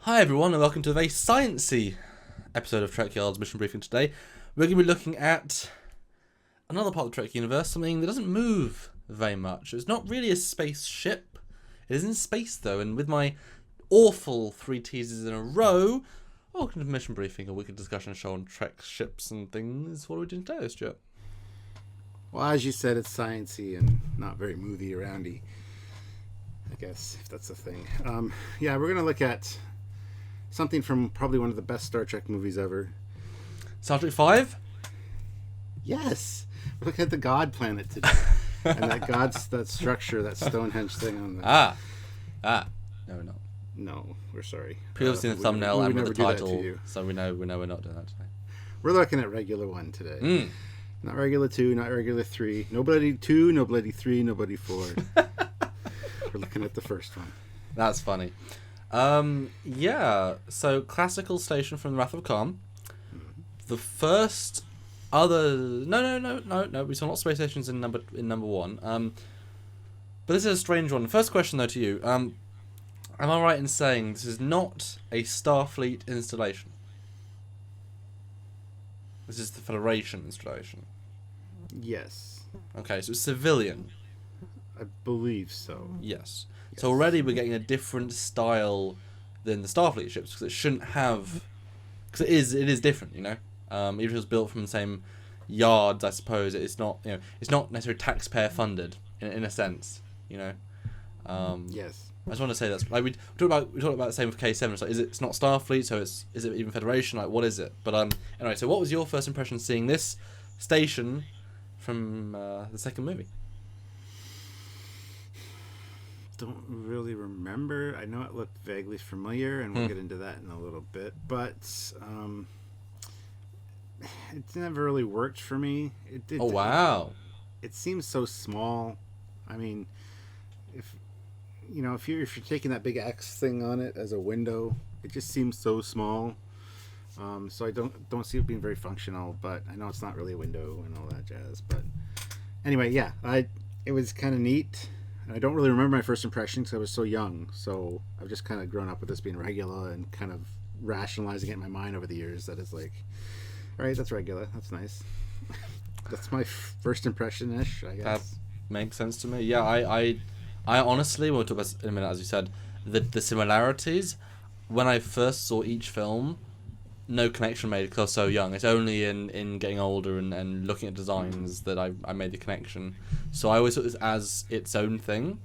Hi everyone and welcome to a very sciencey episode of Trekyards Mission Briefing today. We're going to be looking at another part of the Trek universe, something that doesn't move very much. It's not really a spaceship. It is in space though, and with my awful 3 teasers in a row, welcome to Mission Briefing, a weekly discussion show on Trek ships and things. What are we doing today, Stuart? Well, as you said, it's sciencey and not very movie-aroundy, I guess, if that's a thing. Yeah, we're going to look at something from probably one of the best Star Trek movies ever. Star Trek 5? Yes! We're looking at the God Planet today. And that structure, that Stonehenge thing on the... No, we're not. No, we're sorry. People have seen the thumbnail we and would with the never do that to title, you. so we know we're not doing that today. We're looking at Regula 1 today. Not Regula 2, not Regula 3. No Bloody 2, no Bloody 3, no Bloody 4. We're looking at the first one. That's funny. Yeah, so classical station from the Wrath of Khan. The first other... No, we saw not space stations in number 1. But this is a strange one. First question, though, to you. Am I right in saying this is not a Starfleet installation? This is the Federation installation. Yes. Okay, so it's civilian. I believe so. Yes. So already we're getting a different style than the Starfleet ships, because it shouldn't have... Because it is different, you know? Even if it was built from the same yards, I suppose, it's not, it's not necessarily taxpayer funded, in a sense, you know? Yes. I just want to say that's... Like, we talked about the same with K7. It's like, it's not Starfleet, so is it even Federation? Like, what is it? But anyway, so what was your first impression seeing this station from the second movie? Don't really remember. I know it looked vaguely familiar, and we'll get into that in a little bit. But it never really worked for me. Oh wow! It seems so small. I mean, if you're taking that big X thing on it as a window, it just seems so small. So I don't see it being very functional. But I know it's not really a window and all that jazz. But anyway, yeah, it was kind of neat. I don't really remember my first impression because I was so young. So I've just kind of grown up with this being Regula and kind of rationalizing it in my mind over the years. That is like, all right, that's Regula. That's nice. That's my first impression-ish, I guess. That makes sense to me. Yeah, I honestly, we'll talk about it in a minute, as you said, the similarities, when I first saw each film, no connection made because I was so young. It's only in getting older and looking at designs that I made the connection. So I always thought this as its own thing.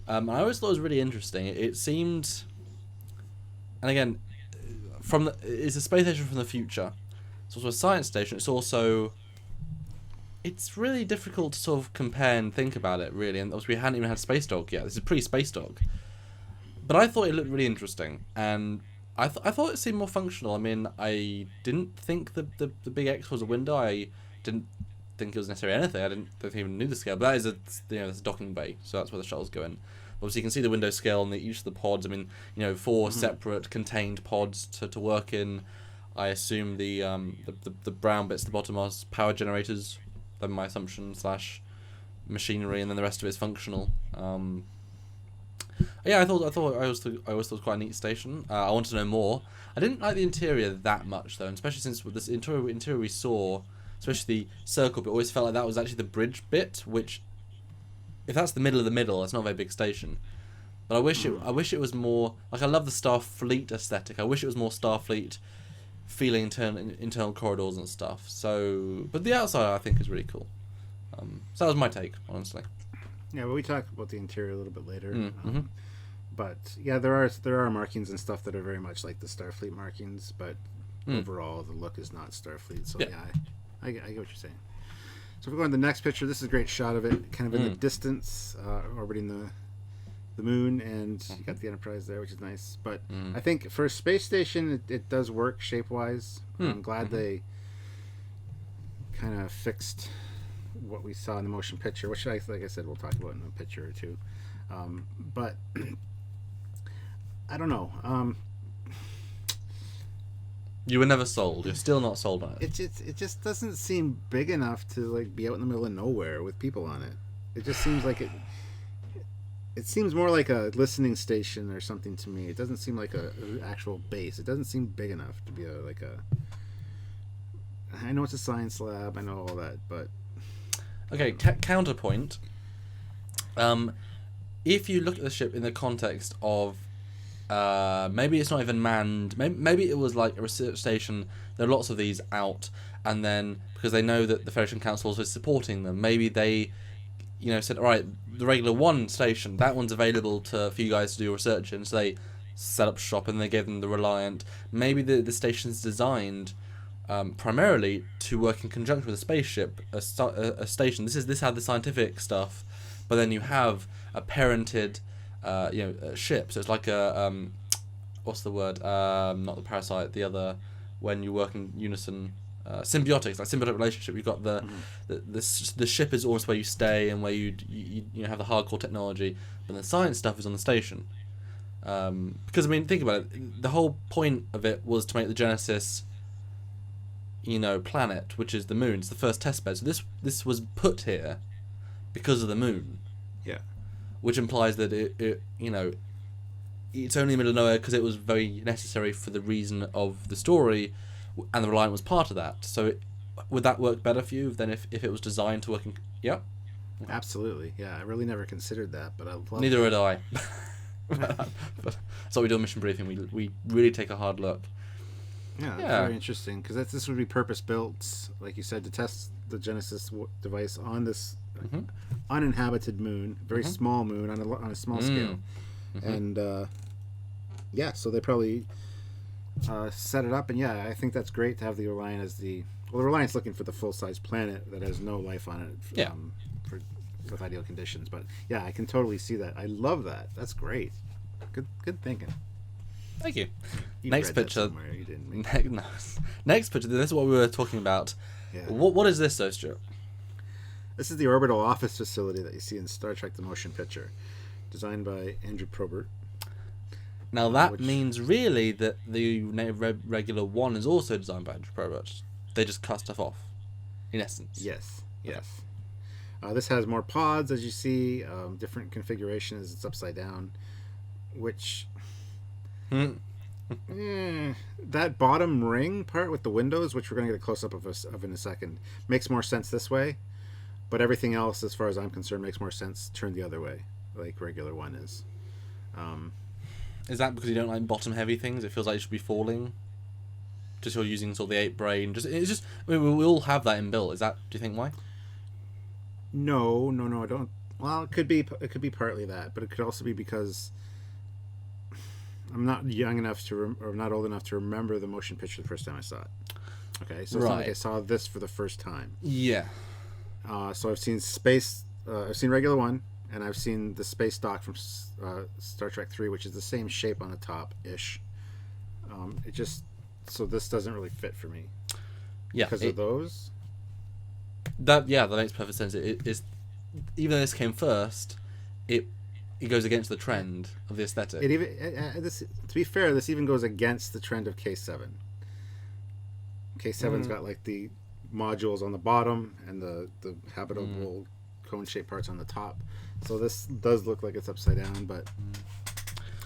I always thought it was really interesting. It seemed... And again, it's a space station from the future. It's also a science station. It's also... It's really difficult to sort of compare and think about it, really. And obviously we hadn't even had Space Dog yet. This is pre-Space Dog. But I thought it looked really interesting. And I thought it seemed more functional. I mean, I didn't think the big X was a window. I didn't think it was necessarily anything. I don't think I even knew the scale. But that is that's a docking bay, so that's where the shuttles go in. Obviously, you can see the window scale on each of the pods. I mean, 4 separate contained pods to work in. I assume the brown bits at the bottom are power generators. That's my assumption / machinery, and then the rest of it is functional. Yeah, I always thought it was quite a neat station. I wanted to know more. I didn't like the interior that much though, and especially since with this interior we saw, especially the circle bit, always felt like that was actually the bridge bit. Which, if that's the middle of the middle, it's not a very big station. But I wish it was more like, I love the Starfleet aesthetic. I wish it was more Starfleet feeling internal corridors and stuff. So, but the outside I think is really cool. So that was my take, honestly. Yeah, well, we talk about the interior a little bit later. But yeah, there are markings and stuff that are very much like the Starfleet markings, but overall the look is not Starfleet. So yeah, I get what you're saying. So if we go on to the next picture, this is a great shot of it, kind of in the distance, orbiting the moon, and you got the Enterprise there, which is nice. But I think for a space station, it does work shape-wise. I'm glad they kind of fixed what we saw in the motion picture, which, like I said, we'll talk about in a picture or two. But I don't know. You were never sold. You're still not sold on it. It just doesn't seem big enough to like be out in the middle of nowhere with people on it. It just seems like it. it seems more like a listening station or something to me. It doesn't seem like a actual base. It doesn't seem big enough to be like a. I know it's a science lab. I know all that, but okay. Counterpoint. If you look at the ship in the context of, maybe it's not even manned. Maybe it was like a research station. There are lots of these out, and then because they know that the Federation Council is supporting them, maybe they, said, all right, the regular one station, that one's available for you guys to do research in. So they set up shop and they gave them the Reliant. Maybe the station's designed primarily to work in conjunction with a spaceship, a station. This had the scientific stuff, but then you have a parented, ship. So it's like a what's the word? Not the parasite. The other, when you work in unison. Symbiotic, like symbiotic relationship. You've got the ship is almost where you stay and where you have the hardcore technology, but the science stuff is on the station. Because think about it. The whole point of it was to make the Genesis, planet, which is the moon. It's the first test bed. So this was put here because of the moon. Yeah. Which implies that it it's only in the middle of nowhere because it was very necessary for the reason of the story. And the Reliant was part of that. So would that work better for you than if it was designed to work in... Yeah? Absolutely. Yeah, I really never considered that, but I love Neither would I. But that's what we do in Mission Briefing. We really take a hard look. Yeah, that's very interesting, because this would be purpose-built, like you said, to test the Genesis device on this uninhabited moon, very small moon, on a small scale. And, so they probably... set it up, and I think that's great to have the Reliant as the Reliant's looking for the full-size planet that has no life on it with ideal conditions, but I can totally see that. I love that. That's great. Good thinking. Thank you. You Next read that picture. somewhere, you didn't. Next picture. This is what we were talking about. What is this though, Stuart? This is the Orbital Office facility that you see in Star Trek: The Motion Picture, designed by Andrew Probert. Now that means really that the regular one is also designed by Andrew Probert. They just cut stuff off, in essence. Yes. This has more pods, as you see, different configurations. It's upside down, which that bottom ring part with the windows, which we're going to get a close up of in a second, makes more sense this way. But everything else, as far as I'm concerned, makes more sense turned the other way, like regular one is. Is that because you don't like bottom heavy things? It feels like it should be falling. Just you're using sort of the 8 brain. We all have that inbuilt. Is that? Do you think why? No, I don't. Well, it could be partly that, but it could also be because I'm not young enough or not old enough to remember the motion picture the first time I saw it. Okay, so it's not like I saw this for the first time. Yeah. So I've seen I've seen regular one. And I've seen the space dock from Star Trek 3, which is the same shape on the top-ish. So this doesn't really fit for me. Yeah. Because of those? That makes perfect sense. It is, even though this came first, it goes against the trend of the aesthetic. To be fair, this even goes against the trend of K7. K7's got like the modules on the bottom and the habitable cone-shaped parts on the top. So this does look like it's upside down, but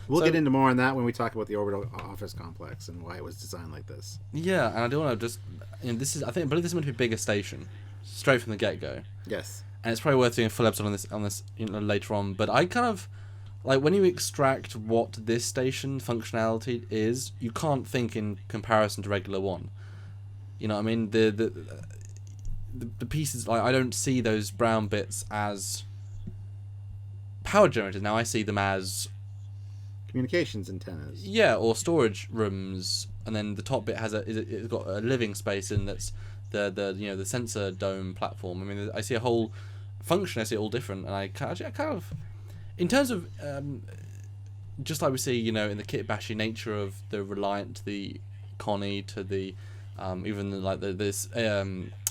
we'll get into more on that when we talk about the Orbital Office complex and why it was designed like this. Yeah, and I do want to just, I believe this is meant to be a bigger station, straight from the get-go. Yes. And it's probably worth doing a full episode on this later on. But I kind of like when you extract what this station functionality is, you can't think in comparison to regular one. You know what I mean? The pieces, like, I don't see those brown bits as power generators. Now I see them as communications antennas. Yeah, or storage rooms, and then the top bit it's got a living space in that's the sensor dome platform. I mean, I see a whole function. I see it all different, and I kind of in terms of just like we see, in the kitbashy nature of the Reliant to the Connie to the even like this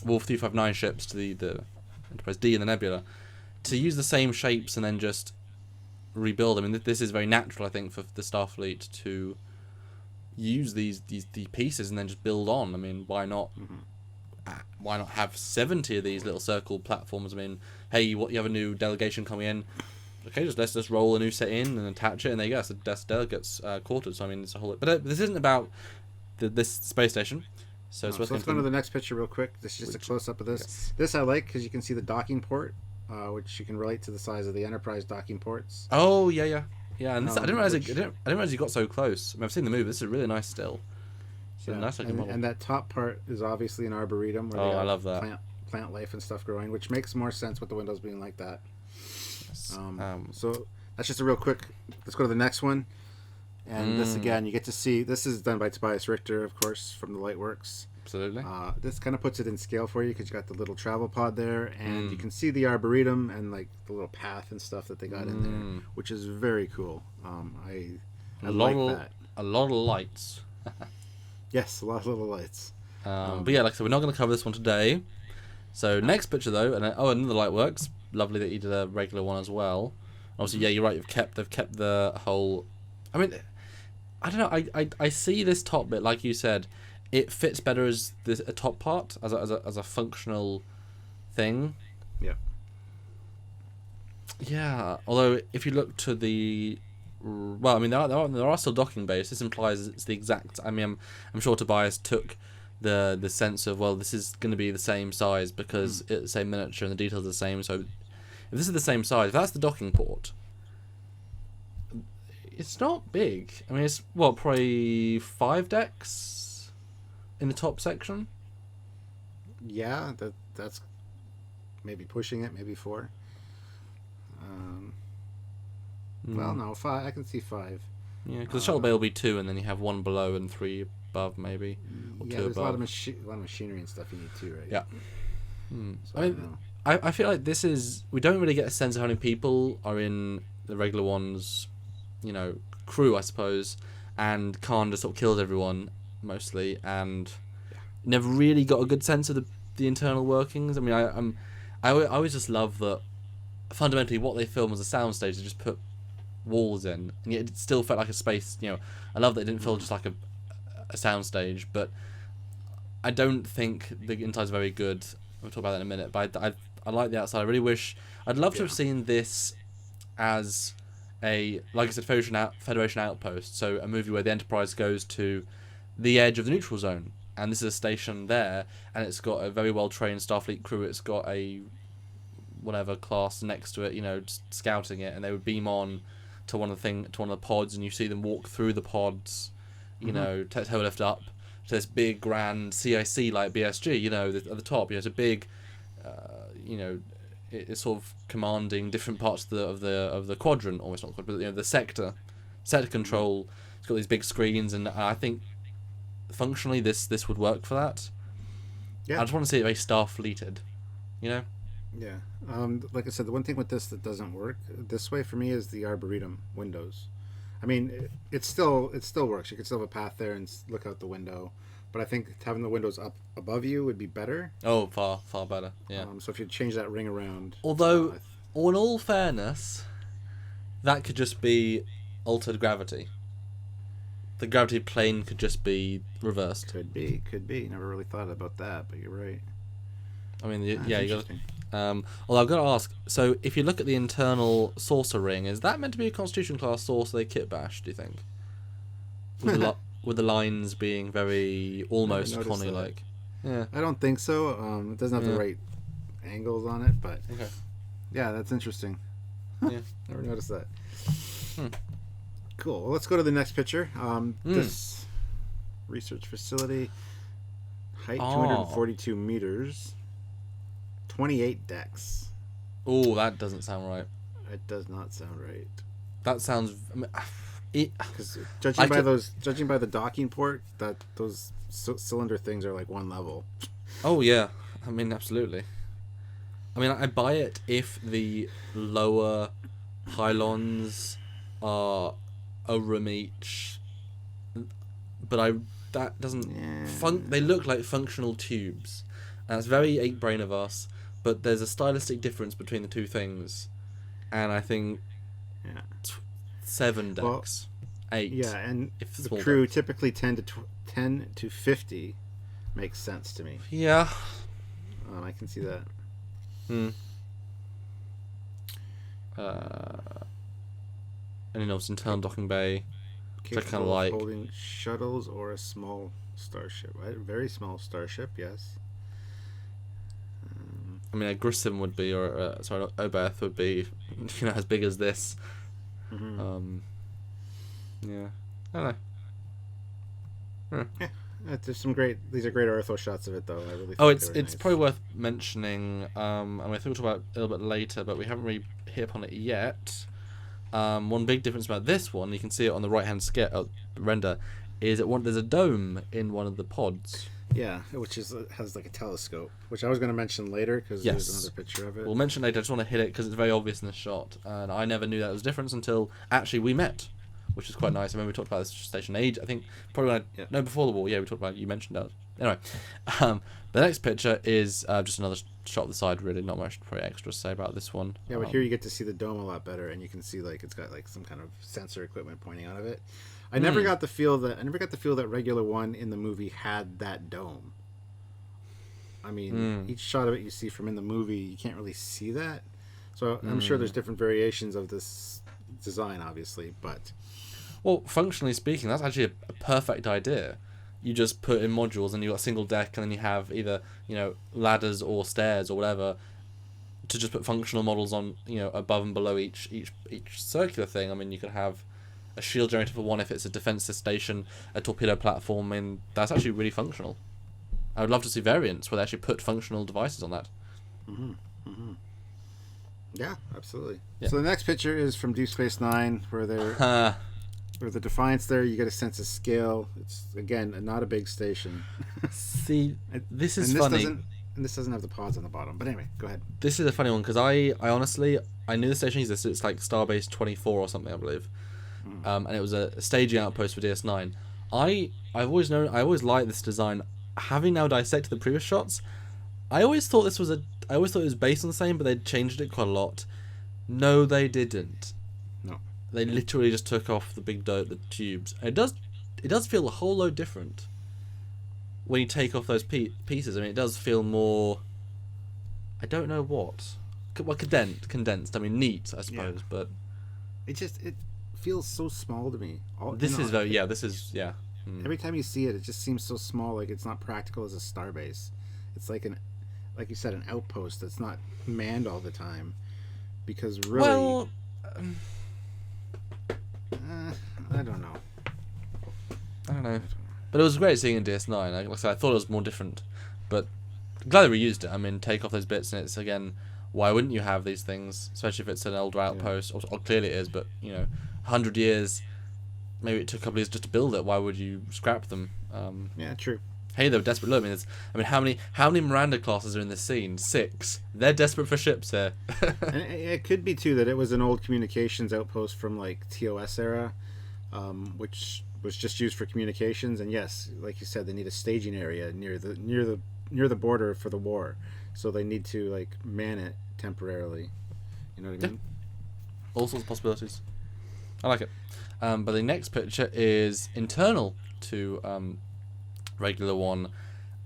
Wolf 359 ships to the Enterprise D and the Nebula, to use the same shapes and then just rebuild. I mean, this is very natural, I think, for the Starfleet to use these pieces and then just build on. I mean, why not? Why not have 70 of these little circle platforms? I mean, hey, you have a new delegation coming in? okay, let's just roll a new set in and attach it, and there you go. That's delegates quarters. So I mean, it's a whole. But this isn't about this space station. So let's go to the next picture real quick. This is just a close up of this. Yes. This I like because you can see the docking port, which you can relate to the size of the Enterprise docking ports. Oh yeah. And this, I didn't realize you got so close. I mean, I've seen the movie. This is really nice still. So nice looking model. And that top part is obviously an arboretum. Where I love that. Plant life and stuff growing, which makes more sense with the windows being like that. Yes. So that's just a real quick. Let's go to the next one. And this again, you get to see. This is done by Tobias Richter, of course, from the Lightworks. Absolutely. This kind of puts it in scale for you because you got the little travel pod there, and you can see the arboretum and like the little path and stuff that they got in there, which is very cool. I like that. A lot of lights. Yes, a lot of little lights. But yeah, like I said, we're not going to cover this one today. So next picture though, and another Lightworks. Lovely that you did a regular one as well. Obviously, yeah, you're right. They've kept the whole. I mean, I don't know. I see this top bit, like you said, it fits better as a top part, as a functional thing. Yeah. Yeah. Although if you look to the, well, I mean there are still docking bays. This implies it's the exact. I mean, I'm sure Tobias took the sense of, well, this is going to be the same size because it's the same miniature and the details are the same. So if this is the same size, if that's the docking port. It's not big. I mean, it's probably 5 decks in the top section. Yeah, that's maybe pushing it. Maybe 4. Well, no, 5. I can see 5. Yeah, because the shuttle bay will be 2, and then you have 1 below and 3 above, maybe. Or yeah, 2 there's above. a lot of machinery and stuff you need too, right? Yeah. So I mean, I feel like this is. We don't really get a sense of how many people are in the regular one's, crew, I suppose, and Khan just sort of kills everyone mostly, and never really got a good sense of the internal workings. I mean, I always just love that. Fundamentally, what they film was a soundstage. They just put walls in, and yet it still felt like a space. I love that it didn't feel just like a soundstage, but I don't think the inside's very good. We'll talk about that in a minute. But I like the outside. I really wish I'd love to have seen this as a, like I said, Federation outpost. So a movie where the Enterprise goes to the edge of the neutral zone, and this is a station there, and it's got a very well trained Starfleet crew. It's got a whatever class next to it, just scouting it, and they would beam on to one of the pods, and you see them walk through the pods, toe lift up to this big grand CIC like BSG, at the top. It's a big, it's sort of commanding different parts of the quadrant, almost not quadrant, but the sector control. It's got these big screens, and I think functionally this would work for that. Yeah. I just want to see it very Starfleeted, Yeah. Like I said, the one thing with this that doesn't work this way for me is the Arboretum windows. I mean, it still works. You can still have a path there and look out the window, but I think having the windows up above you would be better. Oh, far better. Yeah. So if you change that ring around. Although, in all fairness, that could just be altered gravity. The gravity plane could just be reversed. Could be. Never really thought about that, but you're right. I mean, you got. Although I've got to ask. So, if you look at the internal saucer ring, is that meant to be a Constitution class saucer they kit bash? Do you think? With the lines being very almost Connie like. Yeah. I don't think so. It doesn't have the right angles on it, but okay. Yeah, that's interesting. Yeah, never noticed that. Cool. Well, let's go to the next picture. This research facility, height 242 meters, 28 decks. Oh, that doesn't sound right. It does not sound right. That sounds. Because judging by the docking port, that those cylinder things are like one level. Oh yeah, I mean absolutely. I mean I buy it if the lower pylons are a room each, but that doesn't. Yeah. They look like functional tubes, and it's very 8 brain of us. But there's a stylistic difference between the two things, and I think 7 decks, 8. Yeah, and if the crew decks. Typically 10 to 50 makes sense to me. Yeah, I can see that. And then also internal docking bay. Capable of holding shuttles or a small starship. Right? Very small starship, yes. I mean, a Grissom would be, or Obeth would be, as big as this. Mm-hmm. Yeah, I don't know. Yeah, there's some great. These are great ortho shots of it, though. I really. It's nice. probably worth mentioning. And I think we'll talk about it a little bit later, but we haven't really hit upon it yet. One big difference about this one, you can see it on the right hand render, is there's a dome in one of the pods. Yeah, which has like a telescope, which I was going to mention later because there's another picture of it. We'll mention later. I just want to hit it because it's very obvious in this shot, and I never knew that was a difference until actually we met, which is quite nice. I remember we talked about this station age. I think probably before the war. Yeah, we talked about it. You mentioned that. Anyway, the next picture is just another shot of the side. Really, not much probably extra to say about this one. Yeah, but here you get to see the dome a lot better, and you can see like it's got like some kind of sensor equipment pointing out of it. I never got the feel that Regula 1 in the movie had that dome. I mean, each shot of it you see from in the movie, you can't really see that. So I'm sure there's different variations of this design, obviously, but well, functionally speaking, that's actually a perfect idea. You just put in modules, and you got a single deck, and then you have either ladders or stairs or whatever to just put functional models on above and below each circular thing. I mean, you could have a shield generator for one if it's a defensive station, a torpedo platform, and that's actually really functional. I would love to see variants where they actually put functional devices on that. Yeah, absolutely. Yeah. So the next picture is from Deep Space Nine, where where the Defiance there, you get a sense of scale. It's again not a big station. See, this is funny. And this doesn't have the pods on the bottom. But anyway, go ahead. This is a funny one because I honestly knew the station existed. It's like Starbase 24 or something, I believe. And it was a staging outpost for DS9. I've always liked this design. Having now dissected the previous shots, I always thought it was based on the same, but they'd changed it quite a lot. No, they didn't. No, they literally just took off the the tubes. And it does feel a whole load different when you take off those pieces. I mean, it does feel more. I don't know what. Well, condensed. I mean, neat, I suppose, but it feels so small to me. Every time you see it, it just seems so small. Like it's not practical as a starbase. It's like like you said, an outpost that's not manned all the time. Because really, well, I don't know. But it was great seeing it in DS9. Like I said, I thought it was more different, but I'm glad they reused it. I mean, take off those bits, and it's again, why wouldn't you have these things, especially if it's an older outpost? Or clearly it is, but 100 years. Maybe it took a couple of years just to build it. Why would you scrap them? Yeah, true. Hey, they were desperate. Look, how many Miranda classes are in this scene? 6. They're desperate for ships here. And it could be too that it was an old communications outpost from like TOS era, which was just used for communications. And yes, like you said, they need a staging area near the border for the war, so they need to like man it temporarily. You know what I mean? All sorts of possibilities. I like it. But the next picture is internal to Regula 1. We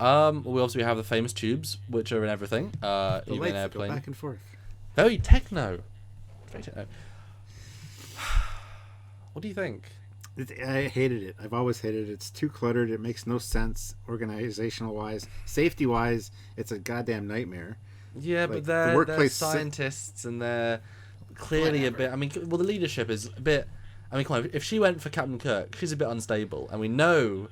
obviously have the famous tubes, which are in everything. Even in airplane. Go back and forth. Very techno. What do you think? I hated it. I've always hated it. It's too cluttered. It makes no sense organizational wise. Safety wise, it's a goddamn nightmare. Yeah, like, but they're scientists and they're clearly a bit... I mean, well, the leadership is a bit... I mean, come on, if she went for Captain Kirk, she's a bit unstable. And we know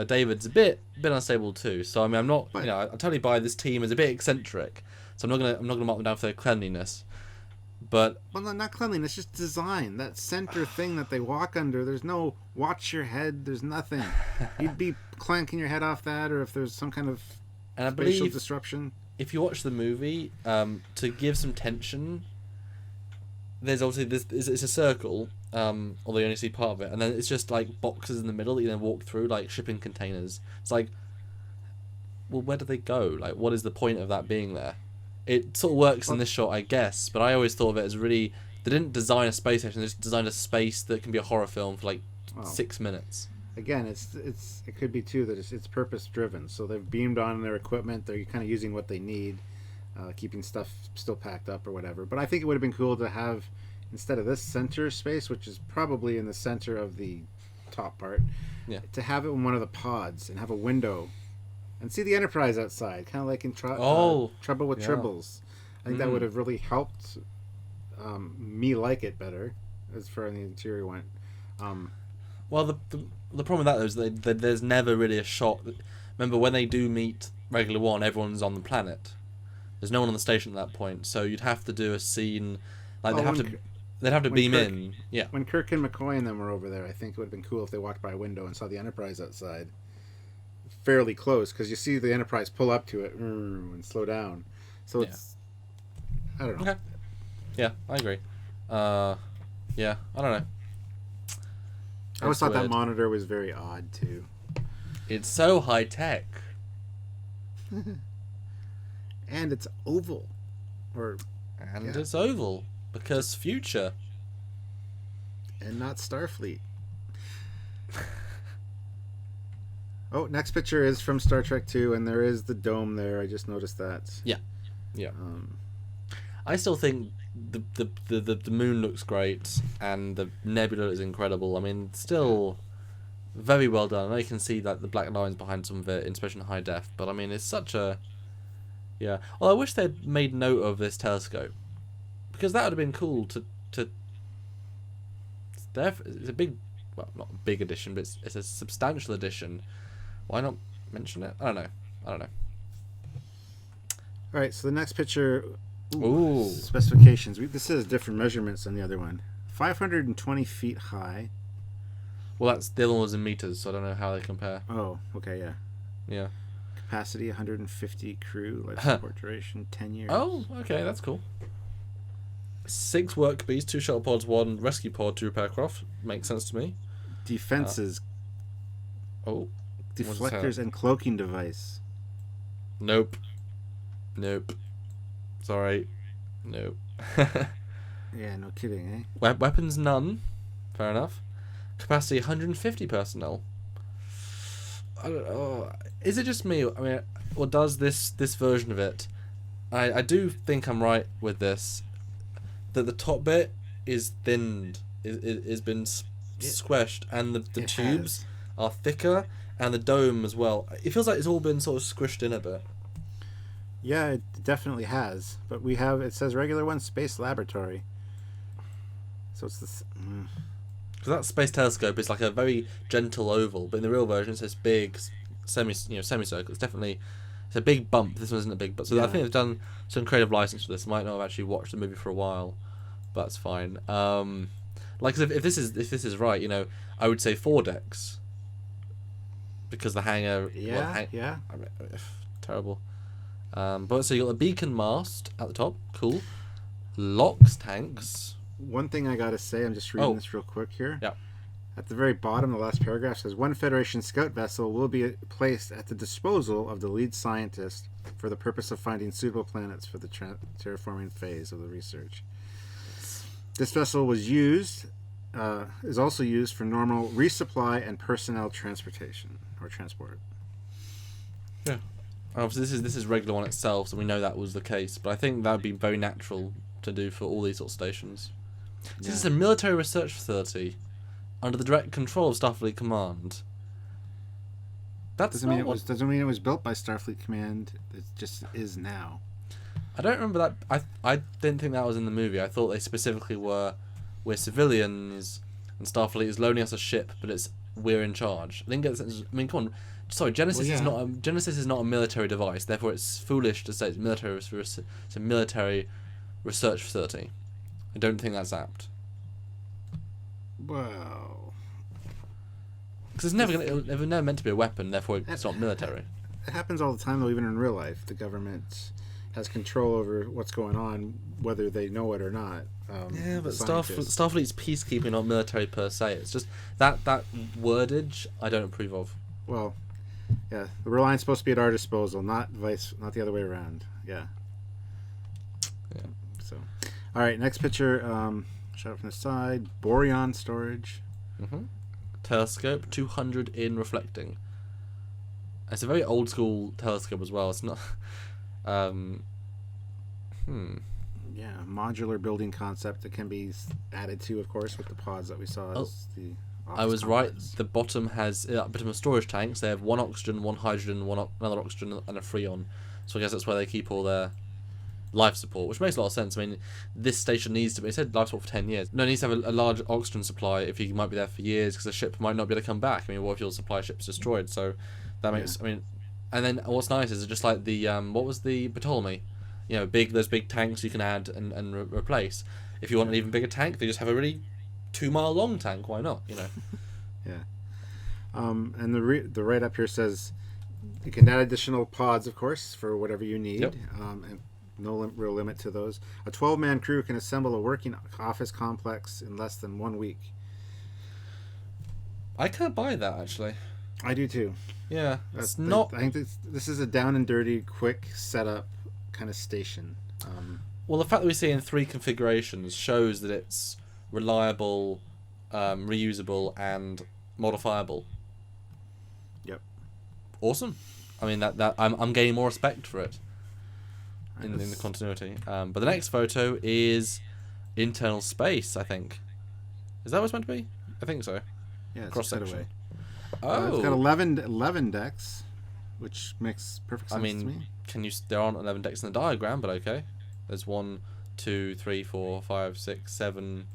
David's a bit unstable too. So, I mean, I'm not... I totally buy this team as a bit eccentric. So I'm not gonna mark them down for their cleanliness. But well, no, not cleanliness, just design. That center thing that they walk under, there's no watch your head, there's nothing. You'd be clanking your head off that, or if there's some kind of spatial disruption. If you watch the movie, to give some tension, there's obviously it's a circle, although you only see part of it, and then it's just like boxes in the middle that you then walk through, like shipping containers. It's like, well, where do they go? Like, what is the point of that being there? It sort of works in this shot, I guess, but I always thought of it as really... They didn't design a space station, they just designed a space that can be a horror film for like 6 minutes. Again, it could be too that it's purpose driven. So they've beamed on their equipment, they're kind of using what they need. keeping stuff still packed up or whatever. But I think it would have been cool to have, instead of this center space, which is probably in the center of the top part, to have it in one of the pods and have a window and see the Enterprise outside, kind of like in Trouble with Tribbles. I think that would have really helped me like it better as far as the interior went. Well, the problem with that is there's never really a shot. Remember, when they do meet Regular One, everyone's on the planet. There's no one on the station at that point, so you'd have to do a scene like they'd have to beam in. Yeah. When Kirk and McCoy and them were over there, I think it would have been cool if they walked by a window and saw the Enterprise outside, fairly close, because you see the Enterprise pull up to it and slow down. So it's, I don't know. Okay. Yeah, I agree. Yeah, I don't know. I always thought that monitor was very odd too. It's so high tech. And it's oval. It's oval. Because future. And not Starfleet. Oh, next picture is from Star Trek 2, and there is the dome there. I just noticed that. Yeah. Yeah. I still think the moon looks great, and the nebula is incredible. I mean, still very well done. I know you can see like the black lines behind some of it, especially in high def, but I mean, it's such a... Yeah. Well, I wish they'd made note of this telescope, because that would have been cool to it's a big, well, not a big addition, but it's a substantial addition. Why not mention it? I don't know. All right, so the next picture... Ooh. Specifications. This is different measurements than the other one. 520 feet high. Well, that's the other one was in meters, so I don't know how they compare. Oh, okay, yeah. Yeah. Capacity 150 crew, life support duration 10 years. Oh, okay, that's cool. 6 work bees, 2 shuttle pods, 1 rescue pod, 2 repair craft. Makes sense to me. Defenses. Deflectors and cloaking device. Nope. Sorry. Nope. Yeah, no kidding, eh? Weapons none. Fair enough. Capacity 150 personnel. I don't know. Is it just me? I mean, or does this version of it... I do think I'm right with this. That the top bit is thinned. Is been squashed. And the tubes are thicker. And the dome as well. It feels like it's all been sort of squished in a bit. Yeah, it definitely has. But we have... It says Regular One Space Laboratory. So it's this... Because that space telescope is like a very gentle oval, but in the real version it's this big semicircle. It's definitely a big bump. This one isn't a big bump. So I think they've done some creative license for this. I might not have actually watched the movie for a while, but that's fine. Like if this is right, I would say 4 decks. Because the hangar, terrible. But so you got the beacon mast at the top, cool. Locks tanks. One thing I gotta say, I'm just reading this real quick here. Yeah. At the very bottom, the last paragraph says, 1 Federation scout vessel will be placed at the disposal of the lead scientist for the purpose of finding suitable planets for the terraforming phase of the research. This vessel is also used for normal resupply and personnel transportation or transport. Yeah. Obviously, this is Regular One itself, so we know that was the case. But I think that would be very natural to do for all these sort of stations. This is a military research facility under the direct control of Starfleet Command. That doesn't mean it was built by Starfleet Command. It just is now. I don't remember that. I didn't think that was in the movie. I thought they specifically we're civilians and Starfleet is loaning us a ship, but we're in charge. I didn't get the sense. I mean, come on. Sorry, Genesis is not a military device. Therefore, it's foolish to say it's military. It's a military research facility. I don't think that's apt. Well, because it's never meant to be a weapon. Therefore, it's not military. It happens all the time, though. Even in real life, the government has control over what's going on, whether they know it or not. Yeah, but Starfleet's peacekeeping, not military per se. It's just that wordage I don't approve of. Well, yeah, the Reliant's supposed to be at our disposal, not the other way around. Yeah. Yeah. So, all right, next picture. Shot from the side. Boreon storage. Mm-hmm. Telescope, 200 in reflecting. It's a very old school telescope as well. It's not. Yeah, modular building concept that can be added to, of course, with the pods that we saw. As the I was right. complex. The bottom has a bit of storage tanks. They have one oxygen, one hydrogen, another oxygen, and a freon. So I guess that's where they keep all their life support, which makes a lot of sense. I mean, this station needs to be. It said life support for 10 years. No, it needs to have a large oxygen supply if you might be there for years, because the ship might not be able to come back. I mean, what if your supply ship's destroyed? So that makes. I mean, and then what's nice is just like the what was the Ptolemy? Those big tanks you can add and replace. If you want an even bigger tank, they just have a really 2-mile long tank. Why not? Yeah. And the write up here says you can add additional pods, of course, for whatever you need. Yep. And no real limit to those. A 12-man crew can assemble a working office complex in less than 1 week. I can't buy that actually. I do too. Yeah, it's not. I think this is a down and dirty, quick setup kind of station. Well, the fact that we see it in 3 configurations shows that it's reliable, reusable, and modifiable. Yep. Awesome. I mean that I'm gaining more respect for it in the continuity. But the next photo is internal space. I think. Is that what it's meant to be? I think so. Yeah, it's Cross set section. away. Oh. It's got 11 decks, which makes perfect sense to me. There aren't 11 decks in the diagram, but okay. There's 1, 2, 3, 4, 5, 6, 7,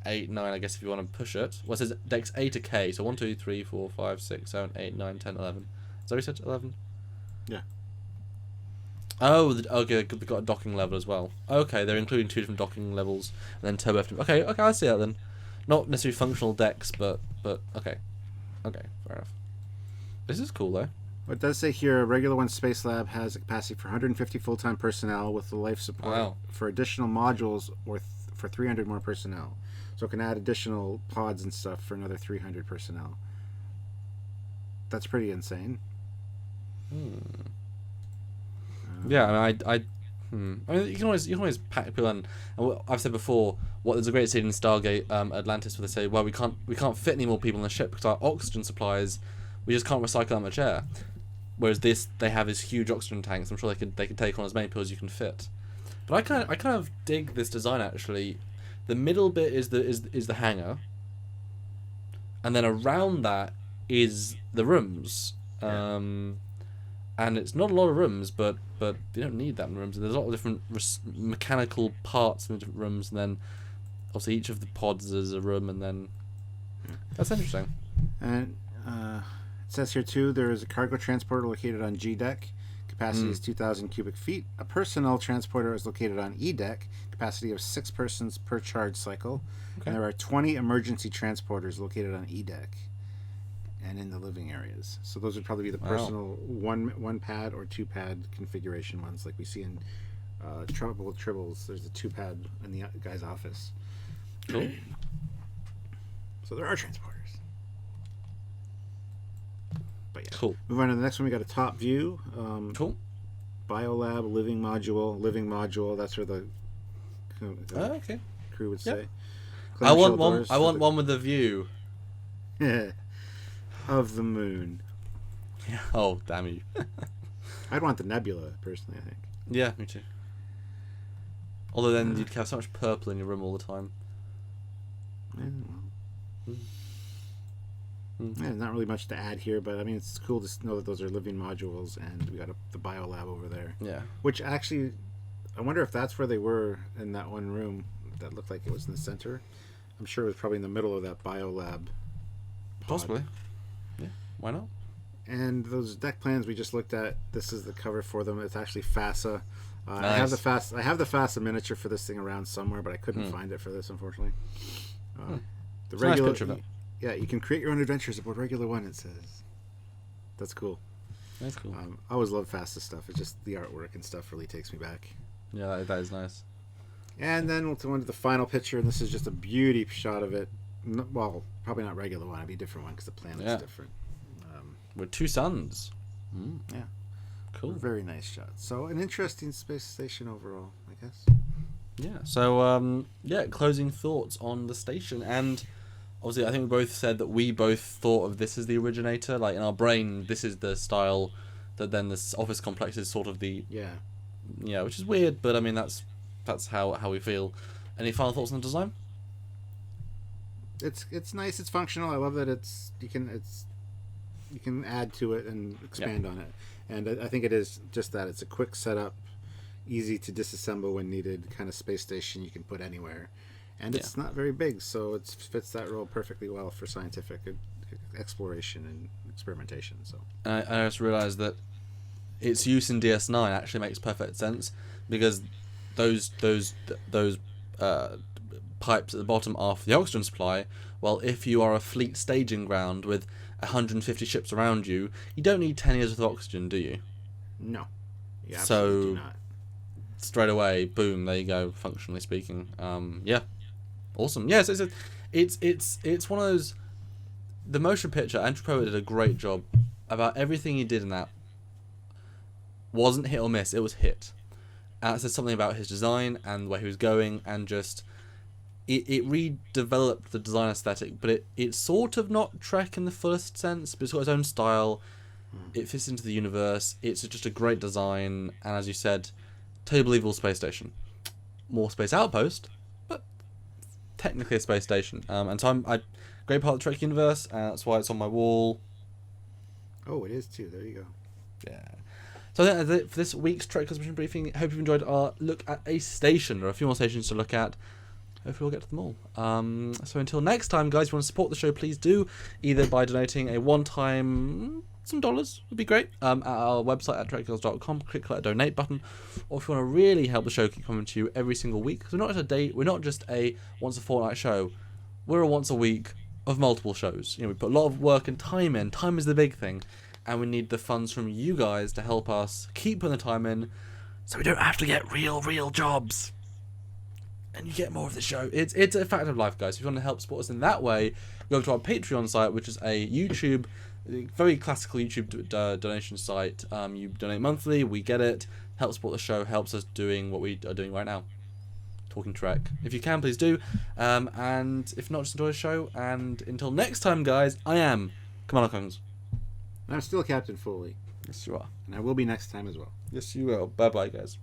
8, 9. I guess if you want to push it. Well, it says decks A to K. So 1, 2, 3, 4, 5, 6, 7, 8, 9, 10, 11. Is that what you said? 11. Yeah. Oh, okay. They've got a docking level as well. Okay, they're including 2 different docking levels and then turbo. Okay, I see that then. Not necessarily functional decks, but okay, fair enough. This is cool though. It does say here, a Regular One Space Lab has a capacity for 150 full-time personnel with the life support for additional modules or for 300 more personnel. So it can add additional pods and stuff for another 300 personnel. That's pretty insane. Yeah, I mean, you can always pack people in. And I've said before, there's a great scene in Stargate Atlantis where they say, well, we can't fit any more people on the ship because our oxygen supplies, we just can't recycle that much air. Whereas they have these huge oxygen tanks. I'm sure they can take on as many people as you can fit. But I kind of dig this design actually. The middle bit is the hangar, and then around that is the rooms. And it's not a lot of rooms, but you don't need that many rooms. There's a lot of different mechanical parts in the different rooms, and then obviously each of the pods is a room, and then that's interesting. And it says here too, there is a cargo transporter located on G deck. Capacity is 2,000 cubic feet. A personnel transporter is located on E deck. Capacity of 6 persons per charge cycle. Okay. And there are 20 emergency transporters located on E deck and in the living areas. So those would probably be the personal one pad or 2 pad configuration ones, like we see in Trouble with Tribbles. There's a 2 pad in the guy's office. Cool. So there are transporters. But yeah. Cool. Move on to the next one. We got a top view. Cool. Biolab, living module. That's where the okay. crew would say. I want one with the view. Of the moon. Yeah. Oh, damn you. I'd want the nebula, personally, I think. Yeah, me too. Although then you'd have so much purple in your room all the time. Yeah, Yeah, not really much to add here, but I mean, it's cool to know that those are living modules, and we got the biolab over there. Yeah. Which actually, I wonder if that's where they were in that one room that looked like it was in the center. I'm sure it was probably in the middle of that biolab. Possibly. Yeah. Why not? And those deck plans we just looked at, this is the cover for them. It's actually FASA. Nice. I have the FASA miniature for this thing around somewhere, but I couldn't find it for this, unfortunately. The regular, nice picture of it. Yeah, you can create your own adventures aboard Regular One, it says. That's cool. That's cool. I always love FASA stuff. It's just the artwork and stuff really takes me back. Yeah, that is nice. And then we'll go into the final picture, and this is just a beauty shot of it. Well, probably not Regular One. It'd be a different one because the planet's different. With 2 suns. Yeah. Cool. Very nice shot. So an interesting space station overall, I guess. Yeah. So closing thoughts on the station, and obviously I think we both said that we both thought of this as the originator. Like in our brain, this is the style that then this office complex is sort of the Yeah, which is weird, but I mean that's how we feel. Any final thoughts on the design? It's nice. It's functional. I love that you can add to it and expand on it. And I think it is just that. It's a quick setup, easy to disassemble when needed, kind of space station you can put anywhere. And it's not very big, so it fits that role perfectly well for scientific exploration and experimentation. So I just realised that its use in DS9 actually makes perfect sense, because those pipes at the bottom are for the oxygen supply. Well, if you are a fleet staging ground with 150 ships around you, you don't need 10 years of oxygen, do you? No. You absolutely do not. Straight away, boom, there you go, functionally speaking. Yeah. Awesome. Yes, it's one of those. The motion picture, Andrew Poe did a great job. About everything he did in that wasn't hit or miss, it was hit. And it says something about his design and where he was going, and just it redeveloped the design aesthetic, but it's sort of not Trek in the fullest sense, but it's got its own style. It fits into the universe. It's just a great design, and as you said, totally believable space station. More space outpost, but technically a space station. And so great part of the Trek universe, and that's why it's on my wall. Oh, it is too. There you go. Yeah. So that's it for this week's Trek Cosmission Briefing. Hope you've enjoyed our look at a station. There are a few more stations to look at. Hopefully we'll get to them all. So until next time, guys, if you want to support the show, please do. Either by donating a one-time, some dollars would be great, at our website at trekyards.com. Click that donate button. Or if you want to really help the show keep coming to you every single week, because we're not just a once a fortnight show. We're a once a week of multiple shows. We put a lot of work and time in. Time is the big thing. And we need the funds from you guys to help us keep putting the time in, so we don't have to get real jobs. And you get more of the show. It's a fact of life, guys. If you want to help support us in that way, go over to our Patreon site, which is a YouTube, very classical YouTube donation site. You donate monthly, we get it. Helps support the show, helps us doing what we are doing right now. Talking Trek. If you can, please do. And if not, just enjoy the show. And until next time, guys, I am Commander Combs. I'm still Captain Foley. Yes, you are. And I will be next time as well. Yes, you will. Bye-bye, guys.